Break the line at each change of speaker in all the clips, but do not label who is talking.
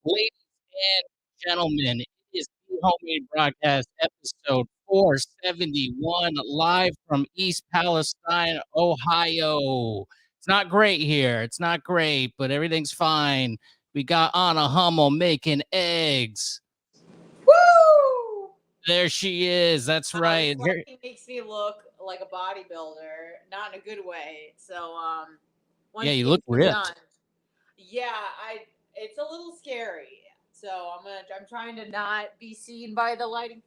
Ladies and gentlemen, it is the Homemade Broadcast episode 471, live from East Palestine, Ohio. It's not great here. It's not great, but everything's fine. We got Anna Hummel making eggs.
Woo!
There she is. That's right.
This lighting makes me look like a bodybuilder, not in a good way. So, once
Yeah, you
it
look
gets
ripped.
done, yeah, it's a little scary. So I'm trying to not be seen by the lighting.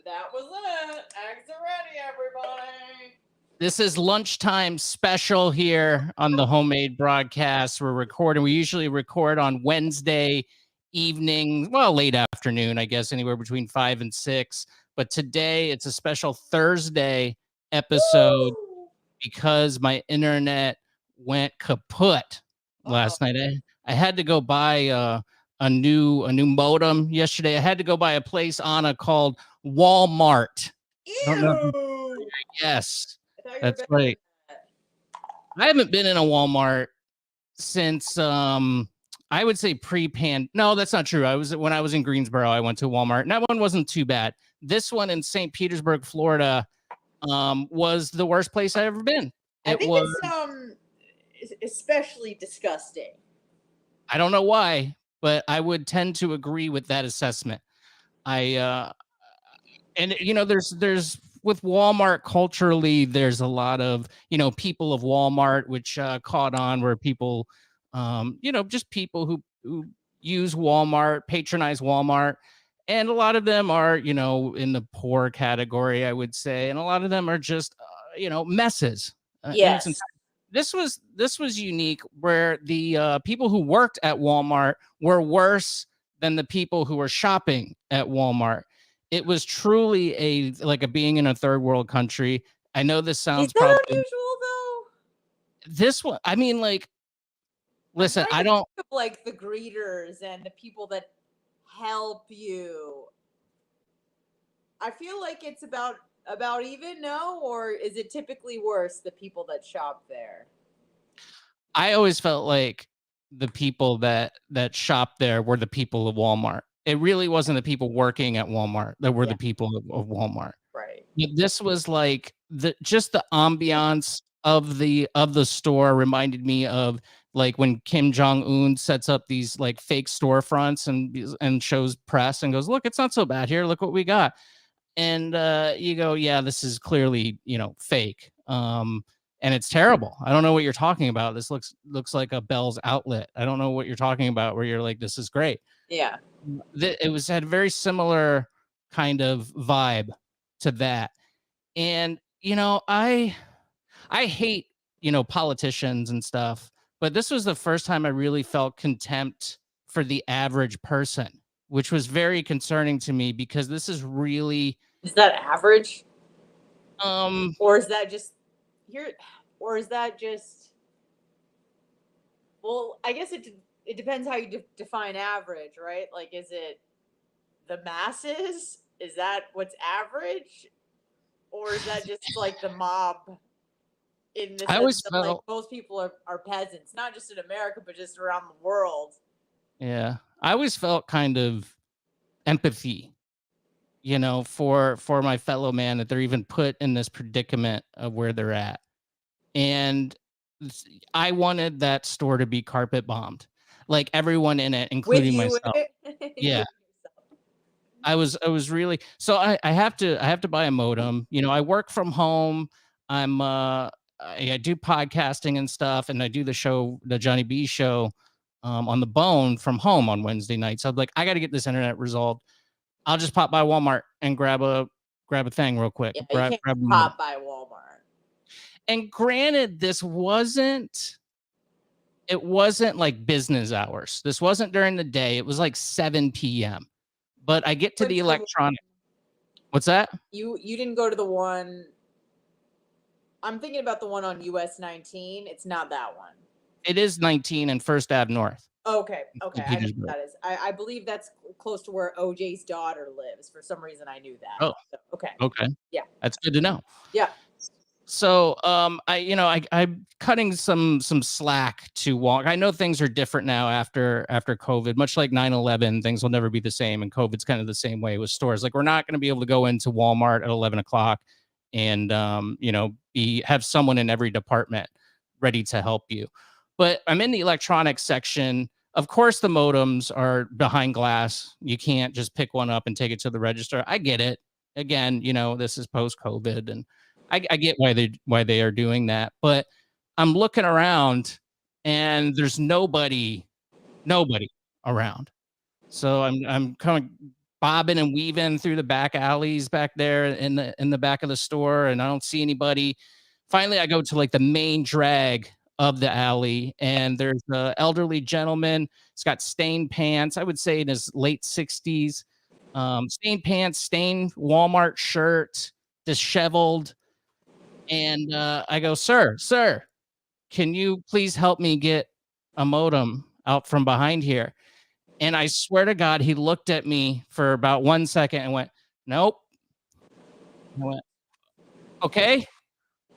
That was it. Eggs are ready, everybody.
This is lunchtime special here on the Homemade Broadcast. We're recording. We usually record on Wednesday evening, well, late afternoon, I guess, anywhere between 5 and 6. But today it's a special Thursday episode
Woo!
because my internet went kaput last night. I had to go buy a new modem yesterday. I had to go buy a place, Anna, called Walmart. I don't know.
Ew!
Yes.
I thought you were
That's
better
right.
than that.
I haven't been in a Walmart since I would say no, that's not true. When I was in Greensboro, I went to Walmart, and that one wasn't too bad. This one in St. Petersburg, Florida, was the worst place I've ever been.
I think it's especially disgusting.
I don't know why, but I would tend to agree with that assessment. And there's with Walmart culturally, there's a lot of, people of Walmart, which caught on where people, just people who use Walmart, patronize Walmart. And a lot of them are, in the poor category, I would say. And a lot of them are just, messes.
Yes.
This was unique where the people who worked at Walmart were worse than the people who were shopping at Walmart. It was truly a being in a third world country. I know this sounds probably
unusual though.
This one, I mean, listen, I don't
think of, like the greeters and the people that help you. I feel like it's about even, no, or is it typically worse, the people that shop there?
I always felt like the people that shop there were the people of Walmart. It really wasn't the people working at Walmart that were the people of Walmart.
Right.
This was like the ambiance of the store reminded me of like when Kim Jong-un sets up these like fake storefronts and shows press and goes, look, it's not so bad here. Look what we got. And you go, yeah, this is clearly, fake. And it's terrible. I don't know what you're talking about. This looks like a Bell's outlet. I don't know what you're talking about where you're like, this is great.
Yeah.
It had a very similar kind of vibe to that. And, I hate, politicians and stuff, but this was the first time I really felt contempt for the average person, which was very concerning to me because this is really.
Is that average? Or is that just well, I guess it depends how you define average, right? Like, is it the masses? Is that what's average? Or is that just like the mob in the sense that like most people are peasants, not just in America, but just around the world?
Yeah. I always felt kind of empathy, for my fellow man, that they're even put in this predicament of where they're at. And I wanted that store to be carpet bombed, like everyone in it, including myself. Yeah. I was really, so I have to buy a modem. I work from home. I do podcasting and stuff, and I do the Johnny B show on the Bone from home on Wednesday nights. So I'm like, I got to get this internet resolved. I'll just pop by Walmart and grab a thing real quick.
Yeah, you can't pop by Walmart.
And granted, it wasn't like business hours. This wasn't during the day. It was like 7 p.m. But I get to the electronic. What's that?
You didn't go to the one. I'm thinking about the one on US 19. It's not that one.
It is 19 and First Ave North.
Okay. I know that is. I believe that's close to where OJ's daughter lives. For some reason, I knew that.
Oh,
so, okay.
Okay.
Yeah.
That's good to know.
Yeah.
So I'm cutting some slack to walk. I know things are different now after COVID, much like 9/11, things will never be the same. And COVID's kind of the same way with stores. Like we're not going to be able to go into Walmart at 11 o'clock and have someone in every department ready to help you. But I'm in the electronics section. Of course, the modems are behind glass. You can't just pick one up and take it to the register. I get it. Again, this is post COVID, and I get why they are doing that, but I'm looking around and there's nobody around. So I'm kind of bobbing and weaving through the back alleys back there in the back of the store, and I don't see anybody. Finally, I go to like the main drag of the alley, and there's an elderly gentleman. He's got stained pants. I would say in his late 60s. Stained pants, stained Walmart shirt, disheveled. And I go, sir, can you please help me get a modem out from behind here? And I swear to God, he looked at me for about 1 second and went, nope. I went, okay,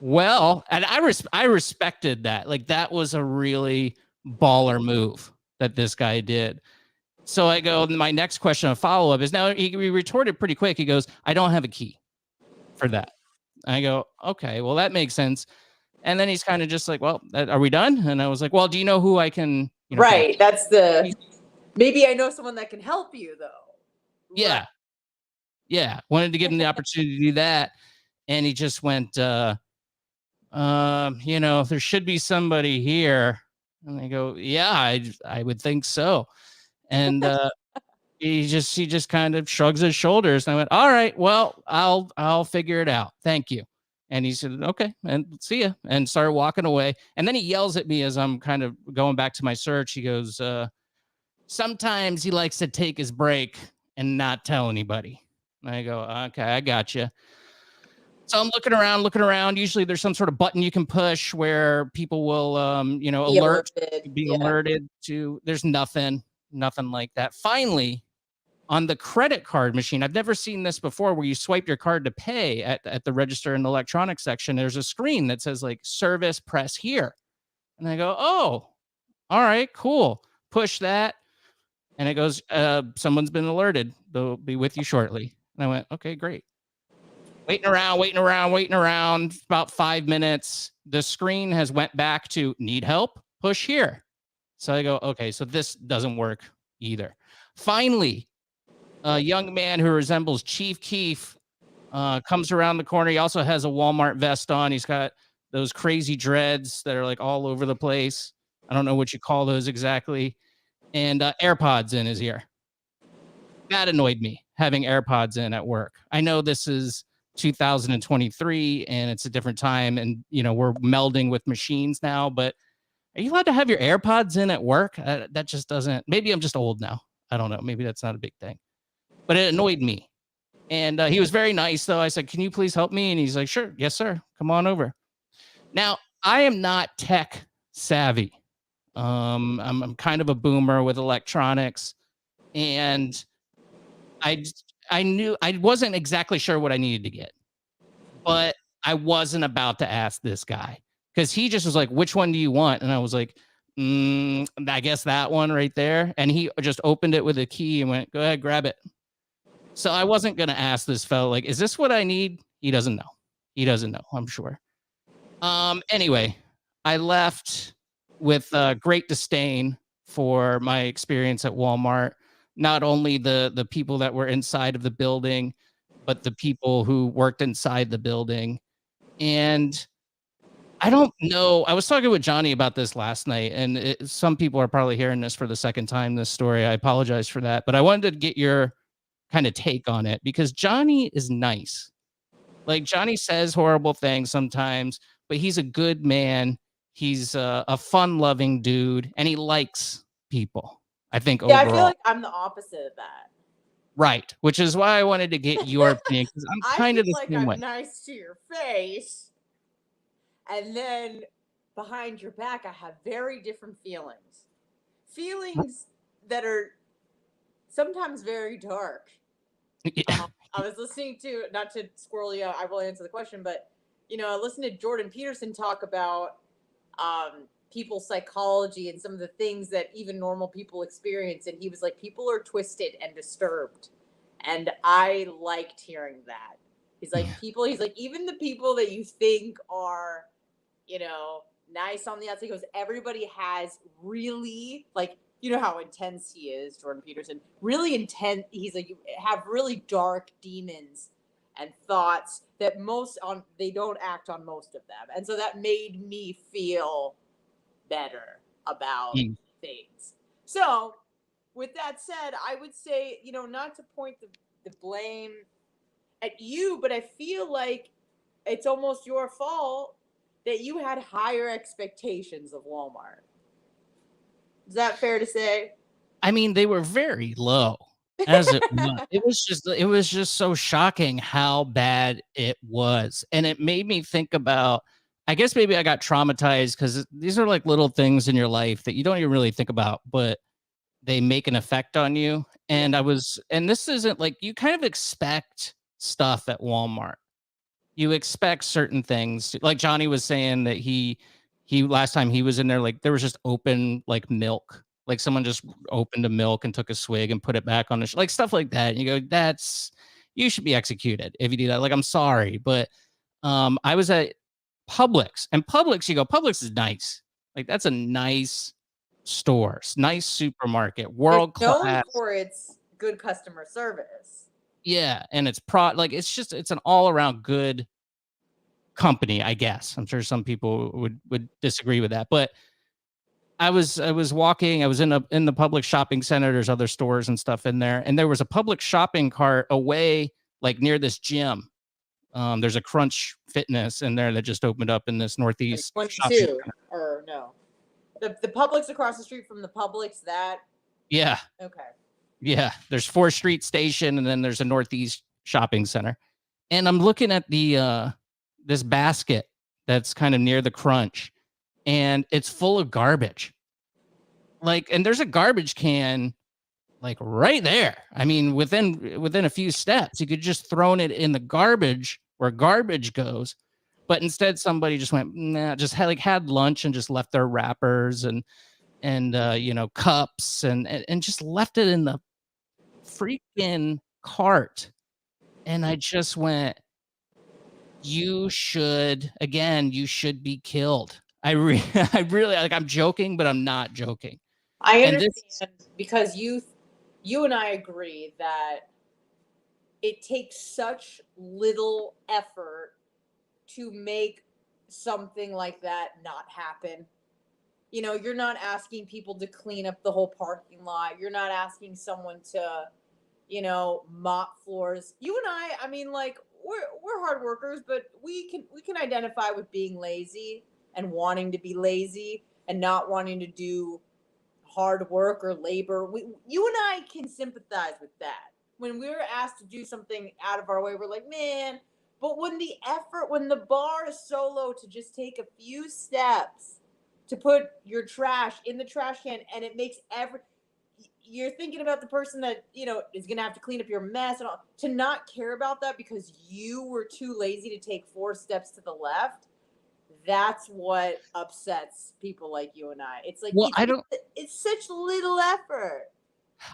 well, and I respected that. Like that was a really baller move that this guy did. So I go, my next question of follow up is now he retorted pretty quick. He goes, I don't have a key for that. I go, okay, well, that makes sense. And then he's kind of just like, well, are we done? And I was like, well, do you know who I can,
right. That's maybe I know someone that can help you though.
Yeah. Right. Yeah. Wanted to give him the opportunity to do that. And he just went, there should be somebody here. And I go, yeah, I would think so. And, he just kind of shrugs his shoulders. And I went, all right, well, I'll figure it out. Thank you. And he said, okay, and see ya, and started walking away. And then he yells at me as I'm kind of going back to my search. He goes, sometimes he likes to take his break and not tell anybody. And I go, okay, I got you. So I'm looking around. Usually there's some sort of button you can push where people will, be alerted to. There's nothing like that. Finally, on the credit card machine, I've never seen this before, where you swipe your card to pay at the register in the electronics section. There's a screen that says like service, press here. And I go, oh, all right, cool. Push that. And it goes, someone's been alerted. They'll be with you shortly. And I went, okay, great. Waiting around about 5 minutes. The screen has went back to need help, push here. So I go, okay, so this doesn't work either. Finally, a young man who resembles Chief Keef comes around the corner. He also has a Walmart vest on. He's got those crazy dreads that are like all over the place. I don't know what you call those exactly. And AirPods in his ear. That annoyed me, having AirPods in at work. I know this is 2023 and it's a different time, and we're melding with machines now, but are you allowed to have your AirPods in at work? That just doesn't. Maybe I'm just old now. I don't know. Maybe that's not a big thing. But it annoyed me. And he was very nice, though. I said, can you please help me? And he's like, sure. Yes, sir. Come on over. Now, I am not tech savvy. I'm kind of a boomer with electronics. And I knew I wasn't exactly sure what I needed to get. But I wasn't about to ask this guy, because he just was like, which one do you want? And I was like, I guess that one right there. And he just opened it with a key and went, go ahead, grab it. So I wasn't going to ask this fellow, like, is this what I need? He doesn't know. I'm sure. Anyway, I left with great disdain for my experience at Walmart. Not only the people that were inside of the building, but the people who worked inside the building. And I don't know. I was talking with Johnny about this last night, and some people are probably hearing this for the second time, this story. I apologize for that, but I wanted to get your kind of take on it, because Johnny is nice. Like, Johnny says horrible things sometimes, but he's a good man. He's a fun-loving dude, and he likes people, I think, overall.
I feel like I'm the opposite of that.
Right, which is why I wanted to get your opinion, because I'm kind of the same way.
I'm nice to your face, and then behind your back, I have very different feelings. Feelings that are sometimes very dark. I was listening to, not to squirrel you out, I will answer the question, but I listened to Jordan Peterson talk about people's psychology and some of the things that even normal people experience. And he was like, people are twisted and disturbed. And I liked hearing that. He's like, he's like, even the people that you think are, nice on the outside, he goes, everybody has really, like, you know how intense he is, Jordan Peterson, really intense. He's like, you have really dark demons and thoughts that they don't act on most of them. And so that made me feel better about things. So with that said, I would say, not to point the blame at you, but I feel like it's almost your fault that you had higher expectations of Walmart. Is that fair to say?
I mean, they were very low as it was. It was just so shocking how bad it was. And it made me think about, I guess maybe I got traumatized because these are like little things in your life that you don't even really think about, but they make an effect on you. And and this isn't like, you kind of expect stuff at Walmart. You expect certain things. Like Johnny was saying that he last time he was in there, like there was just open like milk. Like someone just opened a milk and took a swig and put it back on the like stuff like that. And you go, you should be executed if you do that. Like, I'm sorry, but I was at Publix, and Publix, you go, Publix is nice. Like that's a nice store, nice supermarket, world class.
Known for its good customer service.
Yeah, and it's it's an all around good company, I guess. I'm sure some people would disagree with that, but I was walking. I was in the Publix shopping center. There's other stores and stuff in there, and there was a Publix shopping cart away, like near this gym. There's a Crunch Fitness in there that just opened up in this Northeast.
Like 22 or no, the Publix across the street from the Publix. That
yeah.
Okay.
Yeah, there's 4th Street Station, and then there's a Northeast shopping center. And I'm looking at the this basket that's kind of near the Crunch, and it's full of garbage. Like, and there's a garbage can like right there. I mean, within a few steps, you could just thrown it in the garbage where garbage goes. But instead, somebody just went, nah, just had lunch and just left their wrappers and cups and just left it in the freaking cart. And I just went, you should be killed. I really, like, I'm joking, but I'm not joking.
I understand because you and I agree that it takes such little effort to make something like that not happen. You're not asking people to clean up the whole parking lot. You're not asking someone to, mop floors. You and I mean, like, we're hard workers, but we can identify with being lazy and wanting to be lazy and not wanting to do hard work or labor. You and I can sympathize with that. When we're asked to do something out of our way, we're like, man. But when the bar is so low to just take a few steps to put your trash in the trash can, and it makes you're thinking about the person that, is going to have to clean up your mess and all, to not care about that because you were too lazy to take 4 steps to the left. That's what upsets people like you and I. It's like, well, it's such little effort.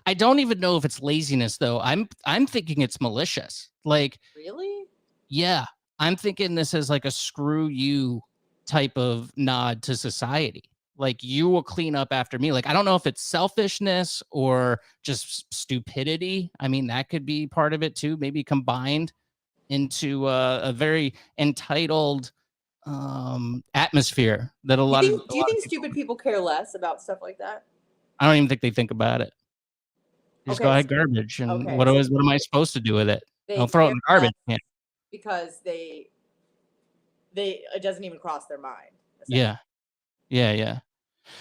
I don't even know if it's laziness though. I'm thinking it's malicious. Like,
really?
Yeah. I'm thinking this is like a screw you type of nod to society. Like, you will clean up after me. Like, I don't know if it's selfishness or just stupidity. I mean, that could be part of it too, maybe combined into a very entitled atmosphere that a lot of.
Do you think stupid people care less about stuff like that?
I don't even think they think about it. Just go ahead, garbage, and what am I supposed to do with it? I'll throw it in the garbage can.
Because it doesn't even cross their mind.
Yeah.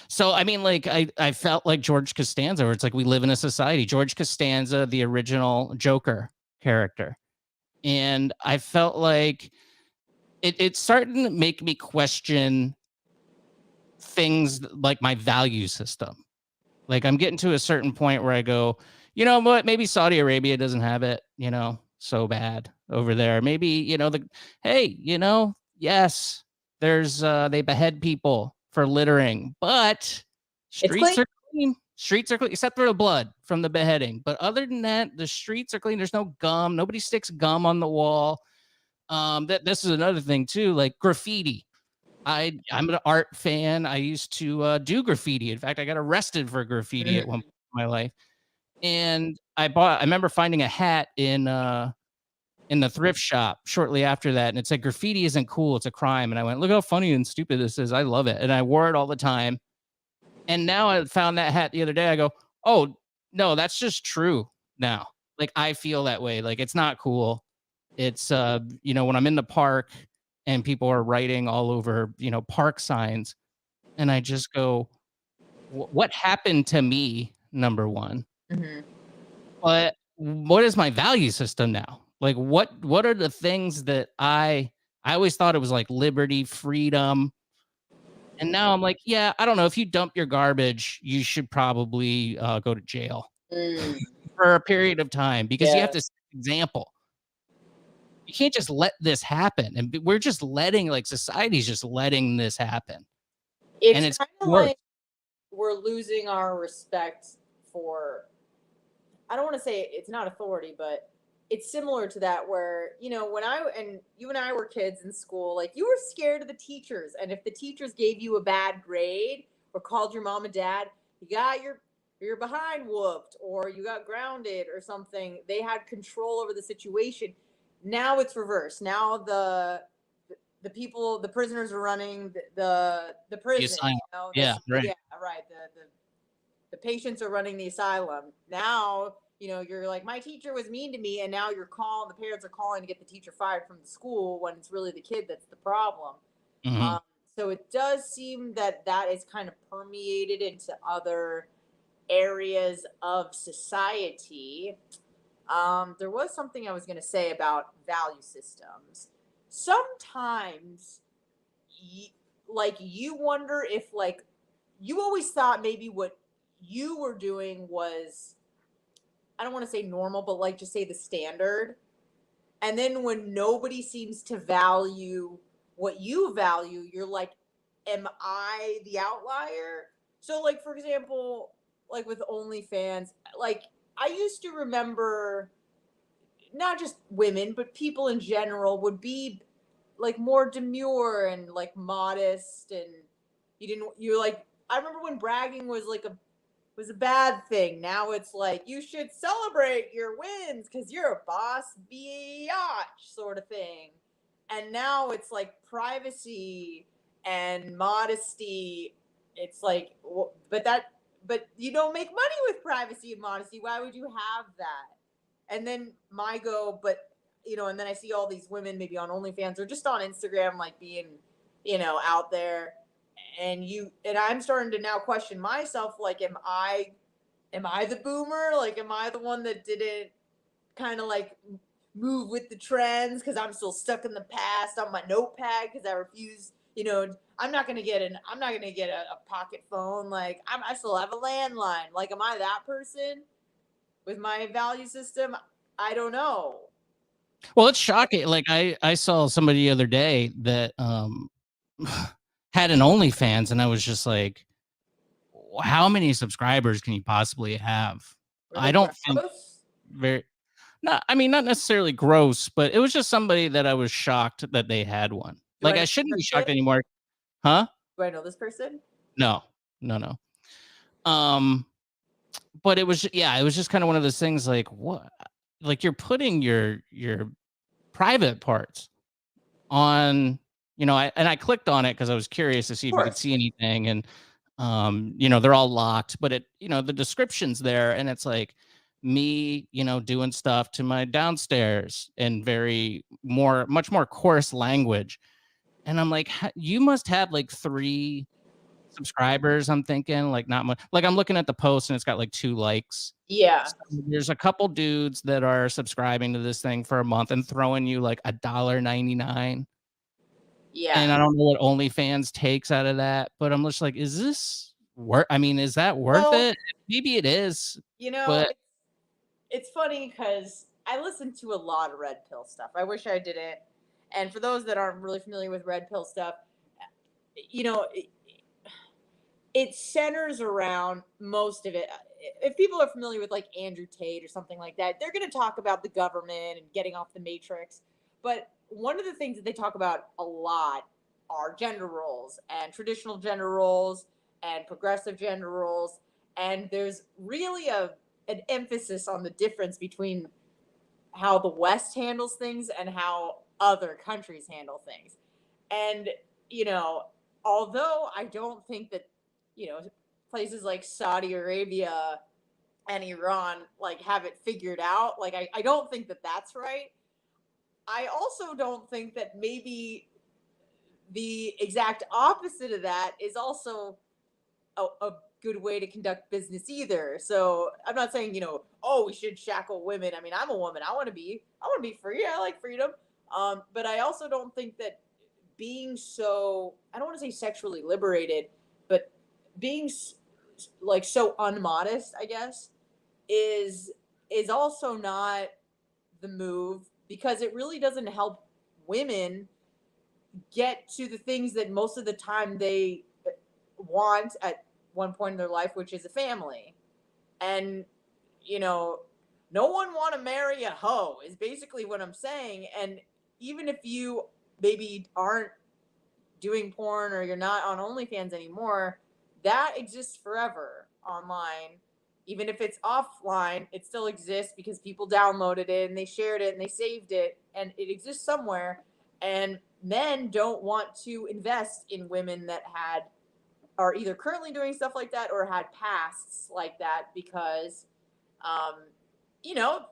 So, I mean, like, I felt like George Costanza, where it's like we live in a society. George Costanza, the original Joker character. And I felt like it's starting to make me question things like my value system. Like, I'm getting to a certain point where I go, you know what, maybe Saudi Arabia doesn't have it, so bad over there. Maybe, hey, Yes, there's they behead people for littering, but
It's clean.
streets are clean. Streets are clean, except for the blood from the beheading. But other than that, the streets are clean. There's no gum. Nobody sticks gum on the wall. That this is another thing too, like graffiti. I'm an art fan. I used to do graffiti. In fact, I got arrested for graffiti at one point in my life. And I remember finding a hat in the thrift shop shortly after that, and it said graffiti isn't cool, it's a crime. And I went, look how funny and stupid this is. I love it. And I wore it all the time. And now I found that hat the other day. I go, oh no, that's just true now. Like I feel that way. Like it's not cool. It's when I'm in the park and people are writing all over, park signs, and I just go, what happened to me? Number one.
Mm-hmm.
But what is my value system now? Like what are the things that I always thought it was like liberty, freedom. And now I'm like, yeah, I don't know. If you dump your garbage, you should probably go to jail for a period of time because you have to set an example. You can't just let this happen. And we're just letting, like, society's just letting this happen. And
It's
it's
kind of
worse.
like we're losing our respect for, I don't want to say it's not authority, but it's similar to that where, when you and I were kids in school, like you were scared of the teachers. And if the teachers gave you a bad grade or called your mom and dad, you got your behind whooped or you got grounded or something. They had control over the situation. Now it's reversed. Now the prisoners are running the prison,
Yeah, right.
yeah, right. The patients are running the asylum. Now, you're like, my teacher was mean to me, and now the parents are calling to get the teacher fired from the school when it's really the kid that's the problem.
Mhm.
So it does seem that is kind of permeated into other areas of society. There was something I was going to say about value systems. Sometimes, like, you wonder if, like, you always thought maybe what you were doing was, I don't want to say normal, but like just say the standard. And then when nobody seems to value what you value, you're like, am I the outlier? So, like, for example, like with OnlyFans, like I used to remember not just women, but people in general would be like more demure and like modest, and you're like, I remember when bragging was a bad thing. Now it's like you should celebrate your wins because you're a boss biatch sort of thing. And now it's like privacy and modesty. It's like, but you don't make money with privacy and modesty. Why would you have that? And then and then I see all these women maybe on OnlyFans or just on Instagram, like being, out there, and I'm starting to now question myself, like, am I the boomer? Like, am I the one that didn't kind of like move with the trends because I'm still stuck in the past on my notepad because I refuse, I'm not gonna get a pocket phone. Like, I still have a landline. Like, am I that person with my value system? I don't know.
Well, it's shocking. Like I saw somebody the other day that had an OnlyFans, and I was just like, how many subscribers can you possibly have?
Were
I
they
don't think
gross?
very not I mean, not necessarily gross, but it was just somebody that I was shocked that they had one.
Do I
Like
know
I
this
shouldn't be shocked
person?
anymore. Huh?
Do I know this person?
No. No, no. Um, but it was just kind of one of those things like what, like you're putting your private parts on, I clicked on it because I was curious to see
Of
if you could
course.
see anything. And they're all locked, but the description's there, and it's like me, doing stuff to my downstairs in much more coarse language. And I'm like, you must have like 3 subscribers. I'm thinking like not much. Like I'm looking at the post and it's got like 2 likes.
Yeah.
So there's a couple dudes that are subscribing to this thing for a month and throwing you like $1.99.
Yeah.
And I don't know what OnlyFans takes out of that, but I'm just like, is this worth? I mean, is that worth
Well,
it? Maybe it is,
you know,
but
it's funny because I listen to a lot of red pill stuff. I wish I didn't. And for those that aren't really familiar with red pill stuff, you know, it centers around most of it. If people are familiar with like Andrew Tate or something like that, they're going to talk about the government and getting off the matrix. But one of the things that they talk about a lot are gender roles and traditional gender roles and progressive gender roles. And there's really an emphasis on the difference between how the West handles things and how other countries handle things. And, you know, although I don't think that, places like Saudi Arabia and Iran like have it figured out, like I don't think that that's right. I also don't think that maybe the exact opposite of that is also a good way to conduct business either. So I'm not saying, oh, we should shackle women. I mean, I'm a woman. I want to be free. I like freedom. But I also don't think that being so, I don't want to say sexually liberated, but being like so unmodest, I guess, is is also not the move, because it really doesn't help women get to the things that most of the time they want at one point in their life, which is a family. And, you know, no one want to marry a hoe is basically what I'm saying. And even if you maybe aren't doing porn or you're not on OnlyFans anymore, that exists forever online. Even if it's offline, it still exists because people downloaded it and they shared it and they saved it, and it exists somewhere. And men don't want to invest in women that are either currently doing stuff like that or had pasts like that, because um,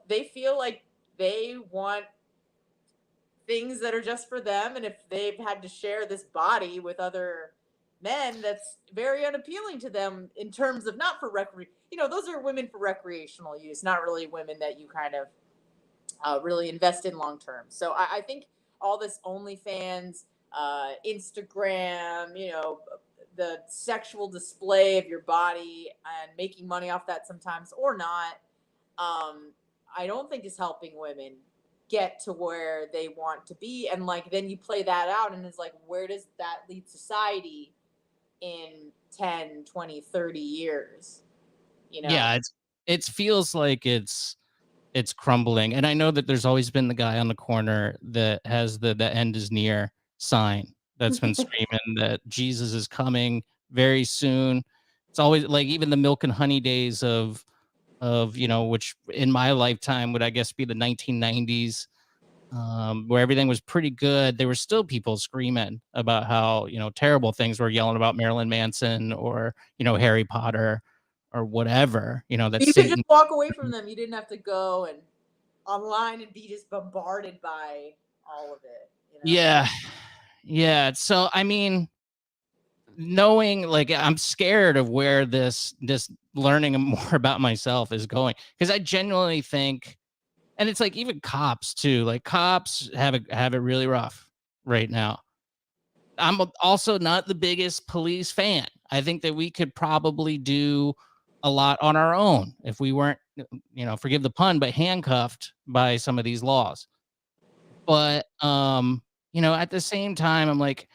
they feel like they want things that are just for them, and if they've had to share this body with other men, that's very unappealing to them, in terms of not for those are women for recreational use, not really women that you kind of really invest in long term. So I think all this OnlyFans, Instagram, the sexual display of your body and making money off that sometimes or not, I don't think is helping women get to where they want to be. And like, then you play that out and it's like, where does that lead society in 10, 20, 30 years?
Yeah, it feels like it's crumbling. And I know that there's always been the guy on the corner that has the end is near sign that's been screaming that Jesus is coming very soon. It's always like even the milk and honey days of which in my lifetime would I guess be the 1990s, where everything was pretty good. There were still people screaming about how terrible things were, yelling about Marilyn Manson or Harry Potter or whatever, that
You could just
Satan.
walk away from them. You didn't have to go and online and be just bombarded by all of it.
Yeah. Yeah. So I mean, knowing like I'm scared of where this learning more about myself is going, because I genuinely think, and it's like even cops too, like cops have it really rough right now. I'm also not the biggest police fan. I think that we could probably do a lot on our own if we weren't, forgive the pun, but handcuffed by some of these laws. But at the same time, I'm like,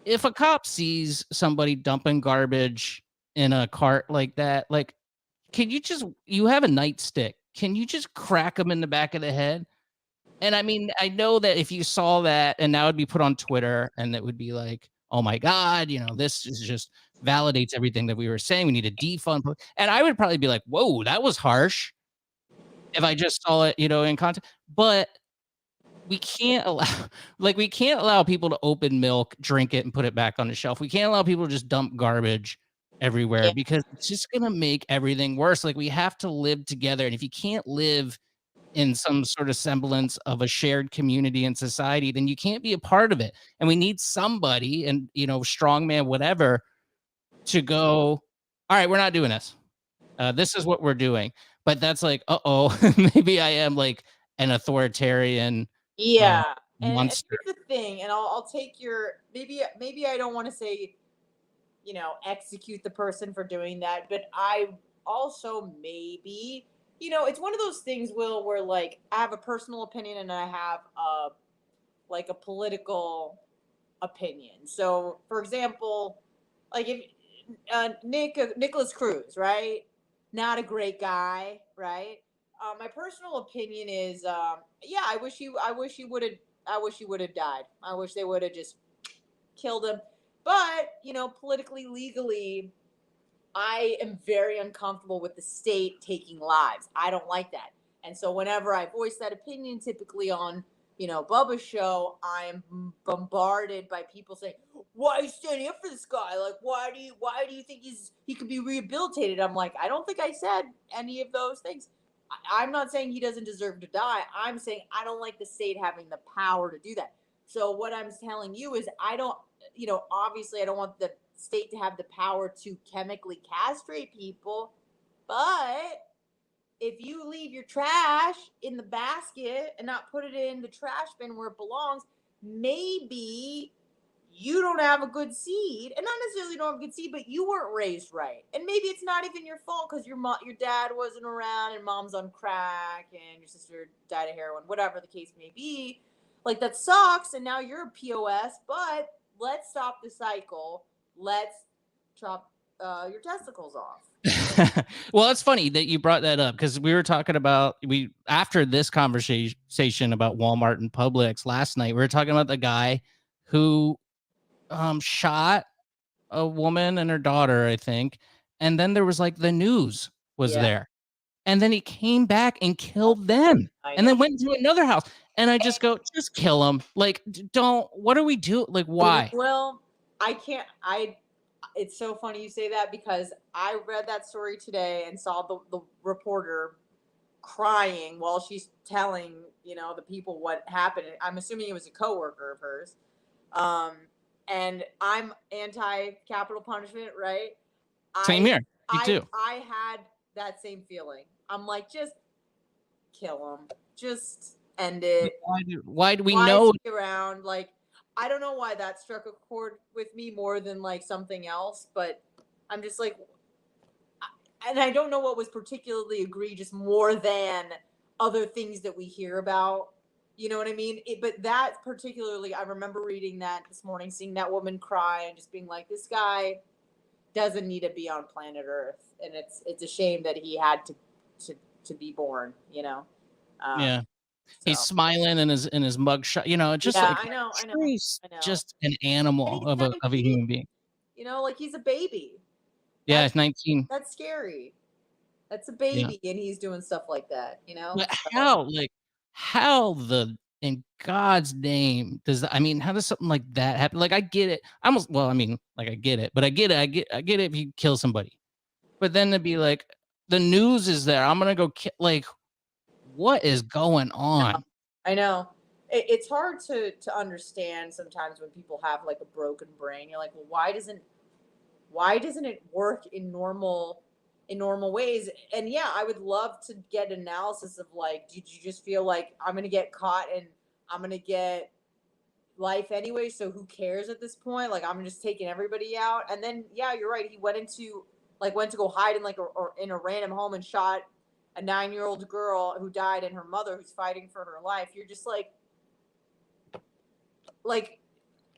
if a cop sees somebody dumping garbage in a cart like that, like, you have a nightstick. Can you just crack them in the back of the head? And I mean, I know that if you saw that and that would be put on Twitter and it would be like, oh my God, this is just validates everything that we were saying. We need to defund. And I would probably be like, whoa, that was harsh if I just saw it, in content. But we can't allow we can't allow people to open milk, drink it, and put it back on the shelf. We can't allow people to just dump garbage everywhere,
Yeah.
because it's just gonna make everything worse. Like, we have to live together. And if you can't live in some sort of semblance of a shared community and society, then you can't be a part of it. And we need somebody, and strongman, whatever, to go, all right, we're not doing this. This is what we're doing. But that's like, uh-oh, maybe I am like an authoritarian uh,
Yeah. And
monster.
here's the thing, and I'll take your, maybe I don't want to say, execute the person for doing that, but I also maybe, it's one of those things, Will, where like I have a personal opinion and I have like a political opinion. So, for example, like if Nicholas Cruz, right? Not a great guy, right? My personal opinion is, yeah, I wish he would have, I wish he would have died. I wish they would have just killed him. But politically, legally, I am very uncomfortable with the state taking lives. I don't like that. And so whenever I voice that opinion, typically on, Bubba's show, I'm bombarded by people saying, "Why are you standing up for this guy? Like, why do you think he could be rehabilitated?" I'm like, I don't think I said any of those things. I'm not saying he doesn't deserve to die. I'm saying I don't like the state having the power to do that. So what I'm telling you is I don't, obviously I don't want the state to have the power to chemically castrate people, but if you leave your trash in the basket and not put it in the trash bin where it belongs, maybe you don't have a good seed, and not necessarily don't have a good seed, but you weren't raised right, and maybe it's not even your fault because your dad wasn't around, and mom's on crack, and your sister died of heroin, whatever the case may be. Like that sucks, and now you're a POS. But let's stop the cycle. Let's chop your testicles off.
Well, it's funny that you brought that up because we were talking about after this conversation about Walmart and Publix last night, we were talking about the guy who shot a woman and her daughter, I think. And then there was like the news was there. And then he came back and killed them. And then went into another house. And I just go, just kill him. Like, what do we do? Like, why?
Well, I can't, it's so funny you say that because I read that story today and saw the reporter crying while she's telling, the people what happened. I'm assuming it was a coworker of hers. And I'm anti-capital punishment, right?
Same here. Me too.
I had that same feeling. I'm like, just kill him. Just end it.
Why do we know?
Stick around? Like, I don't know why that struck a chord with me more than like something else, but I'm just like, and I don't know what was particularly egregious more than other things that we hear about. You know what I mean? But that particularly, I remember reading that this morning, seeing that woman cry and just being like, this guy doesn't need to be on planet Earth, and it's a shame that he had to be born.
Yeah.
So.
He's smiling in his mugshot, just like
I know.
just an animal of a human being.
Like he's a baby.
Yeah, it's 19.
That's scary. That's a baby, and he's doing stuff like that.
But how in God's name how does something like that happen? Like I get it. I get it, but I get it if you kill somebody. But then to be like, the news is there. I'm gonna go like, what is going on?
I know. It's hard to understand sometimes when people have like a broken brain. You're like, well, why doesn't it work in normal ways? And yeah, I would love to get analysis of like, did you just feel like I'm gonna get caught and I'm gonna get life anyway, so who cares at this point? Like, I'm just taking everybody out. And then yeah, you're right, he went to go hide in like or in a random home and shot a 9-year-old girl who died and her mother who's fighting for her life. You're just like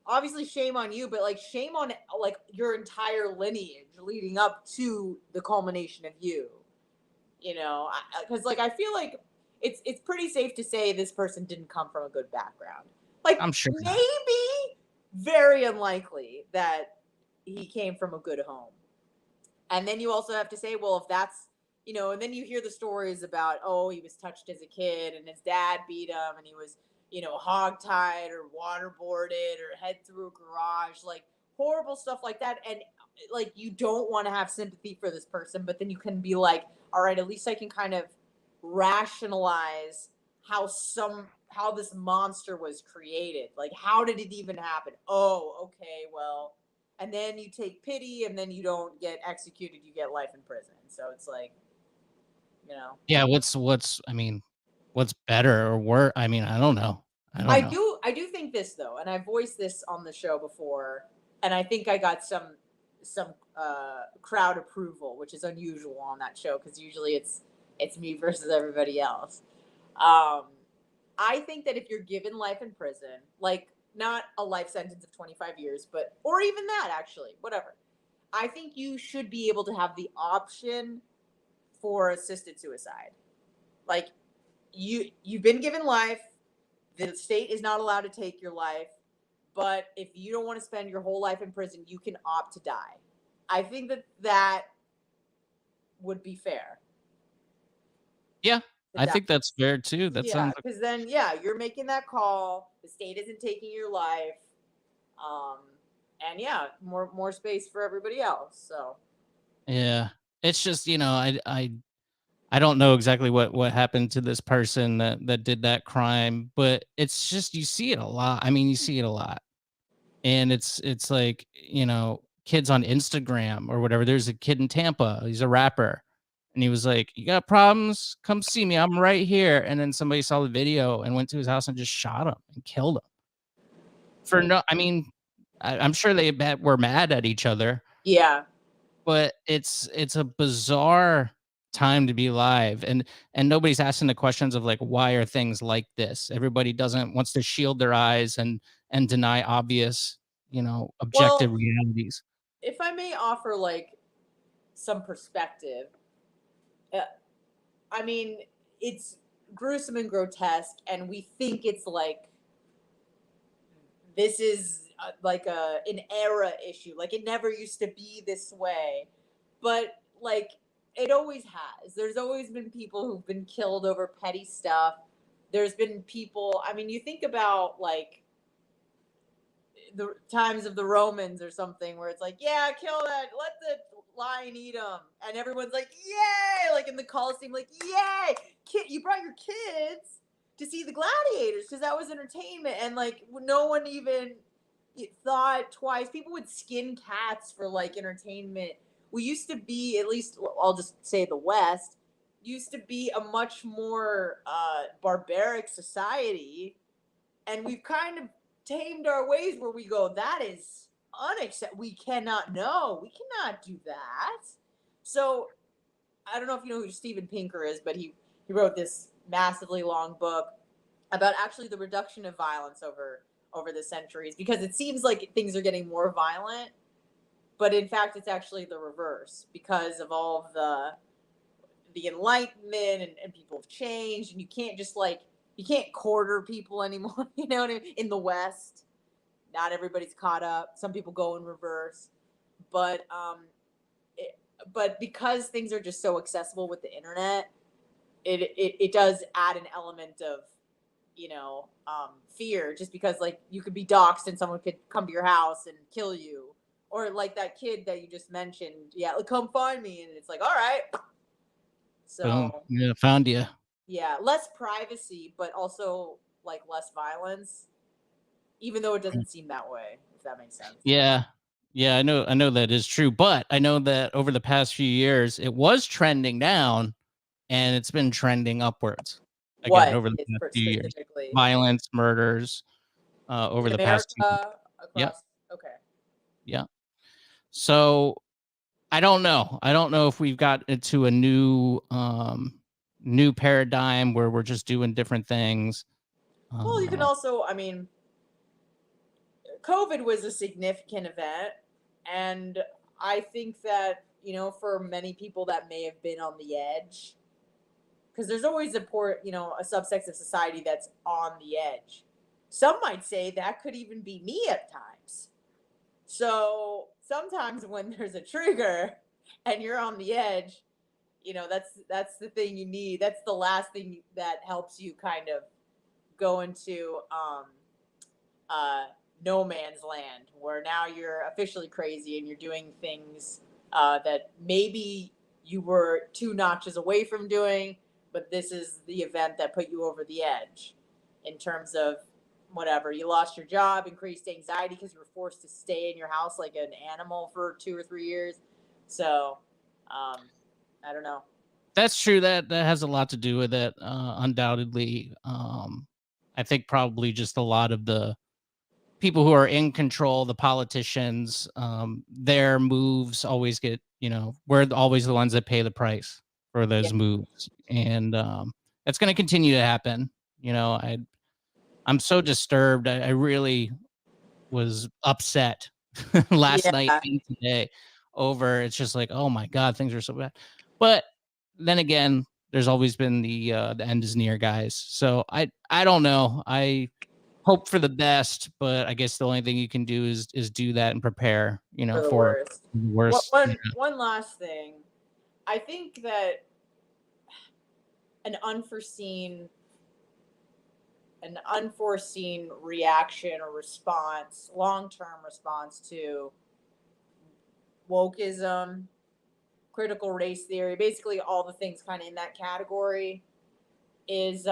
obviously shame on you, but like shame on like your entire lineage leading up to the culmination of you. Because like I feel like it's pretty safe to say this person didn't come from a good background. Like,
I'm sure
maybe very unlikely that he came from a good home. And then you also have to say, well, if that's, and then you hear the stories about, oh, he was touched as a kid and his dad beat him and he was, hogtied or waterboarded or head through a garage, like horrible stuff like that. And like, you don't want to have sympathy for this person, but then you can be like, all right, at least I can kind of rationalize how this monster was created. Like, how did it even happen? Oh, okay, well, and then you take pity and then you don't get executed, you get life in prison. So it's like,
Yeah, what's better or worse? I don't know. I
do think this though, and I voiced this on the show before, and I think I got some crowd approval, which is unusual on that show because usually it's me versus everybody else. I think that if you're given life in prison, like not a life sentence of 25 years, but, or even that actually, whatever, I think you should be able to have the option for assisted suicide. Like you've been given life, the state is not allowed to take your life, but if you don't want to spend your whole life in prison, you can opt to die. I think that that would be fair.
Yeah, I think that's fair too. That
Yeah,
sounds like,
because then yeah, you're making that call. The state isn't taking your life, um, and yeah, more space for everybody else. So
yeah. It's just, I don't know exactly what happened to this person that did that crime, but it's just you see it a lot. I mean, you see it a lot. And it's like, kids on Instagram or whatever. There's a kid in Tampa, he's a rapper. And he was like, "You got problems? Come see me. I'm right here." And then somebody saw the video and went to his house and just shot him and killed him. For no I mean, I'm sure were mad at each other,
yeah,
but it's a bizarre time to be alive, and nobody's asking the questions of like, why are things like this? Everybody doesn't wants to shield their eyes and deny obvious, objective
well,
realities.
if I may offer like some perspective, uh, I mean, it's gruesome and grotesque, and we think it's like this is like an era issue. Like it never used to be this way, but like it always has. There's always been people who've been killed over petty stuff. There's been people. I mean, you think about like the times of the Romans or something, where it's like, yeah, kill that, let the lion eat them, and everyone's like, yay! Like in the Colosseum, like, yay! Kid, you brought your kids to see the gladiators because that was entertainment, and like no one even thought twice. People would skin cats for like entertainment. We used to be, at least I'll just say the West, used to be a much more barbaric society, and we've kind of tamed our ways where we go, that is unacceptable. We cannot, no, we cannot do that. So I don't know if you know who Steven Pinker is, but he wrote this massively long book about actually the reduction of violence over the centuries, because it seems like things are getting more violent, but in fact it's actually the reverse because of all of the enlightenment, and people have changed, and you can't just like, you can't quarter people anymore. You know what I mean? In the West, not everybody's caught up. Some people go in reverse, but but because things are just so accessible with the internet, it does add an element of fear, just because like you could be doxxed and someone could come to your house and kill you, or like that kid that you just mentioned, yeah, like, come find me, and it's like, all right.
Boom.
So
Yeah, found you.
yeah, less privacy, but also like less violence, even though it doesn't seem that way, if that makes sense.
Yeah. Yeah, I know that is true, but I know that over the past few years, it was trending down and it's been trending upwards again
What
over the
is
past few years.
specifically
Violence, murders, over
in
the past 2 years.
America
Yep,
across? Okay.
yeah. So, I don't know. I don't know if we've got into a new paradigm where we're just doing different things.
Well, you can
Uh,
also, I mean, COVID was a significant event, and I think that for many people that may have been on the edge, because there's always a subsex of society that's on the edge. Some might say that could even be me at times. So sometimes when there's a trigger and you're on the edge, that's the thing you need. That's the last thing that helps you kind of go into uh, no man's land, where now you're officially crazy and you're doing things that maybe you were two notches away from doing, but this is the event that put you over the edge in terms of whatever. You lost your job, increased anxiety because you were forced to stay in your house like an animal for 2 or 3 years. So, I don't know.
that's true. That has a lot to do with it, undoubtedly. I think probably just a lot of the people who are in control, the politicians, their moves always get, we're always the ones that pay the price for
Yeah.
those moves. And it's going to continue to happen. You know, I'm so disturbed. I really was upset last night
Yeah,
and today over it's just like, oh my God, things are so bad. But then again, there's always been the end is near guys. So I don't know. I hope for the best, but I guess the only thing you can do is do that and prepare,
for the
for
worst.
the
What
worst. Yeah.
one last thing. I think that an unforeseen reaction or response, long-term response to wokeism, critical race theory, basically all the things kind of in that category is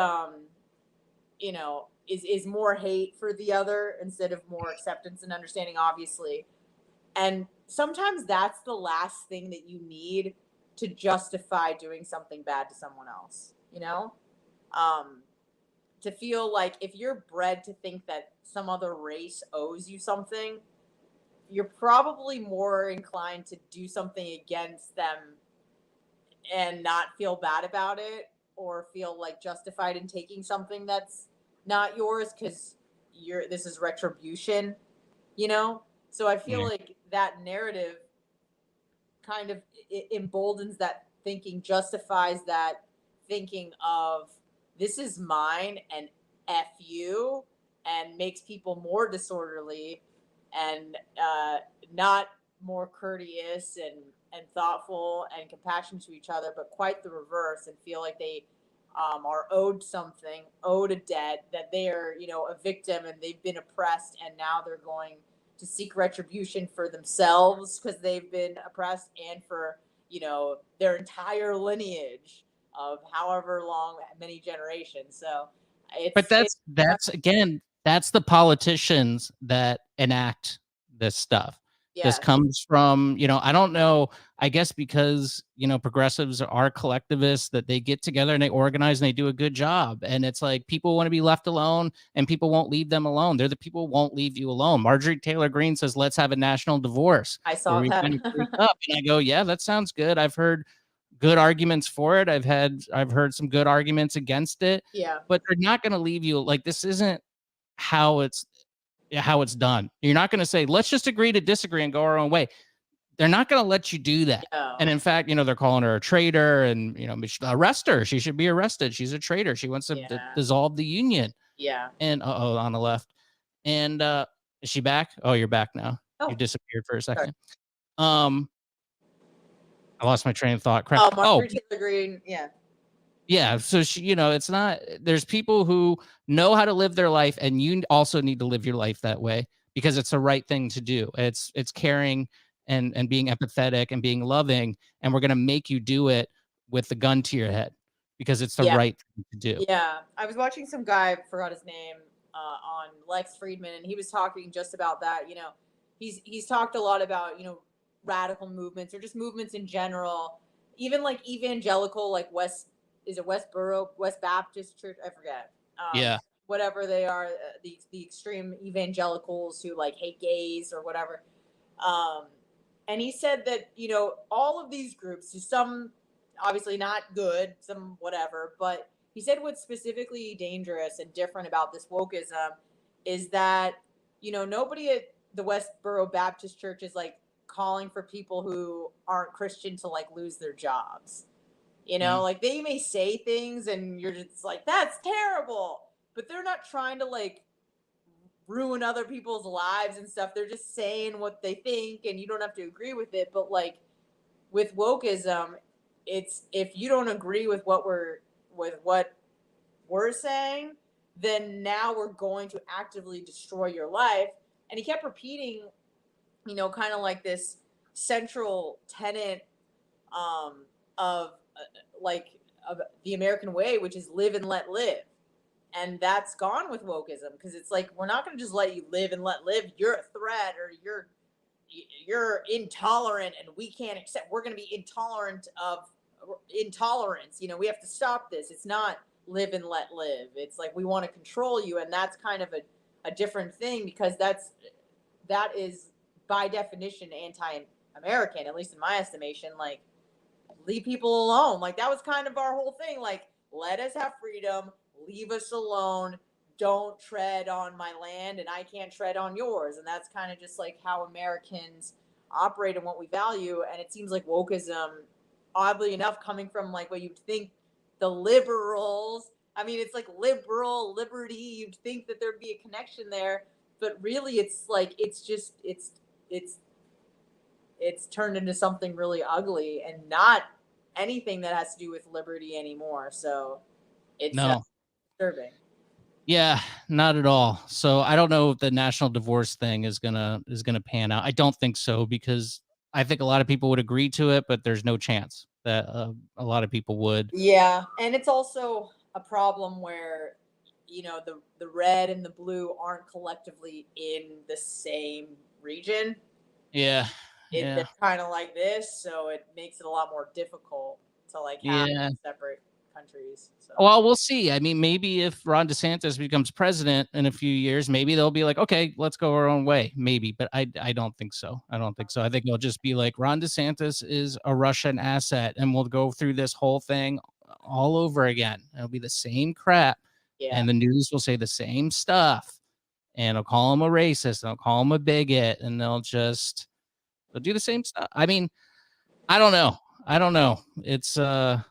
is more hate for the other instead of more acceptance and understanding, obviously. And sometimes that's the last thing that you need to justify doing something bad to someone else, um to feel like if you're bred to think that some other race owes you something, you're probably more inclined to do something against them and not feel bad about it or feel like justified in taking something that's not yours because this is retribution, you know? So I feel
Yeah.
like that narrative kind of emboldens that thinking, justifies that thinking of this is mine and F you, and makes people more disorderly and not more courteous and thoughtful and compassionate to each other, but quite the reverse, and feel like they are owed something, owed a debt, that they are, a victim and they've been oppressed, and now they're going to seek retribution for themselves because they've been oppressed and for their entire lineage of however long, many generations. So
But
it's
that's again, that's the politicians that enact this stuff. This
yes,
comes from, I don't know, I guess because, progressives are collectivists that they get together and they organize and they do a good job. And it's like people want to be left alone and people won't leave them alone. They're the people who won't leave you alone. Marjorie Taylor Greene says, let's have a national divorce
I
where
saw
we
that.
kind of break up. And I go, yeah, that sounds good. I've heard good arguments for it. I've heard some good arguments against it,
Yeah,
but they're not going to leave you like this isn't how it's done. You're not going to say, let's just agree to disagree and go our own way. They're not going to let you do that.
no,
And in fact, they're calling her a traitor and, arrest her. She should be arrested. She's a traitor. She wants to
yeah,
dissolve the union.
yeah.
And on the left. And is she back? Oh, you're back now. You
Oh,
disappeared for a
sorry.
second. Um, I lost my train of thought. Crap.
Oh,
Oh,
Marjorie Taylor Greene. Yeah,
yeah, so she, it's not there's people who know how to live their life and you also need to live your life that way because it's the right thing to do. It's caring and being empathetic and being loving and we're going to make you do it with the gun to your head because it's the
yeah,
right thing to do.
yeah. I was watching some guy, forgot his name, on Lex Friedman, and he was talking just about that. He's talked a lot about radical movements or just movements in general, even like evangelical, like West Baptist Church, I forget,
Yeah.
whatever they are, the extreme evangelicals who like hate gays or whatever. Um, and he said that all of these groups, some obviously not good, some whatever, but he said what's specifically dangerous and different about this wokeism is that nobody at the Westboro Baptist Church is like calling for people who aren't Christian to like lose their jobs.
Mm.
Like they may say things and you're just like, that's terrible, but they're not trying to like ruin other people's lives and stuff. They're just saying what they think and you don't have to agree with it. But like with wokeism, it's if you don't agree with what we're saying, then now we're going to actively destroy your life. And he kept repeating, kind of like this central tenet of like of the American way, which is live and let live. And that's gone with wokeism because it's like we're not going to just let you live and let live. You're a threat or you're intolerant and we can't accept. We're going to be intolerant of intolerance. We have to stop this. It's not live and let live. It's like we want to control you, and that's kind of a different thing because that is by definition anti-American, at least in my estimation. Like leave people alone. Like that was kind of our whole thing. Like let us have freedom. leave us alone, don't tread on my land, and I can't tread on yours. And that's kind of just like how Americans operate and what we value. And it seems like wokeism, oddly enough, coming from like what you'd think the liberals, I mean, it's like liberal liberty, you'd think that there'd be a connection there, but really it's like it's turned into something really ugly and not anything that has to do with liberty anymore. So it's
No.
disturbing.
Yeah, not at all. So I don't know if the national divorce thing is gonna pan out. I don't think so, because I think a lot of people would agree to it, but there's no chance that a lot of people would.
Yeah, and it's also a problem where the red and the blue aren't collectively in the same region.
Yeah,
They're
yeah,
kind of like this, so it makes it a lot more difficult to like have
yeah.
separate countries. So
Well, we'll see. I mean, maybe if Ron DeSantis becomes president in a few years, maybe they'll be like, okay, let's go our own way. Maybe, but I don't think so. I don't think so. I think it'll just be like Ron DeSantis is a Russian asset, and we'll go through this whole thing all over again. It'll be the same crap,
yeah,
and the news will say the same stuff, and they'll call him a racist, and they'll call him a bigot, and they'll do the same stuff. I mean, I don't know. I don't know. It's a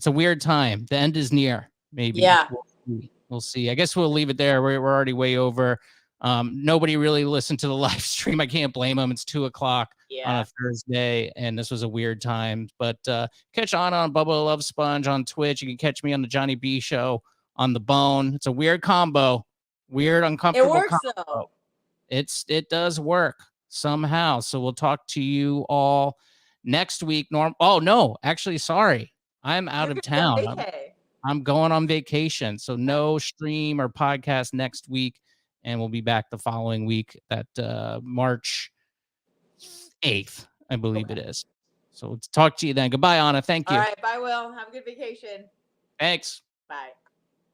weird time. The end is near. Maybe
yeah,
we'll see. We'll see. I guess we'll leave it there. We're already way over. Nobody really listened to the live stream. I can't blame them. It's 2:00 on
yeah.
a Thursday, and this was a weird time. But catch on Bubba Love Sponge on Twitch. You can catch me on the Johnny B Show on the Bone. It's a weird combo, weird
It
uncomfortable
works
combo.
though.
It does work somehow. So we'll talk to you all next week. Oh no, actually, sorry, I'm out of town. I'm going on vacation, so no stream or podcast next week, and we'll be back the following week, that March 8th, I believe it is. So let's talk to you then. Goodbye, Anna. Thank you.
All right, bye, Will. Have a good vacation.
Thanks.
Bye.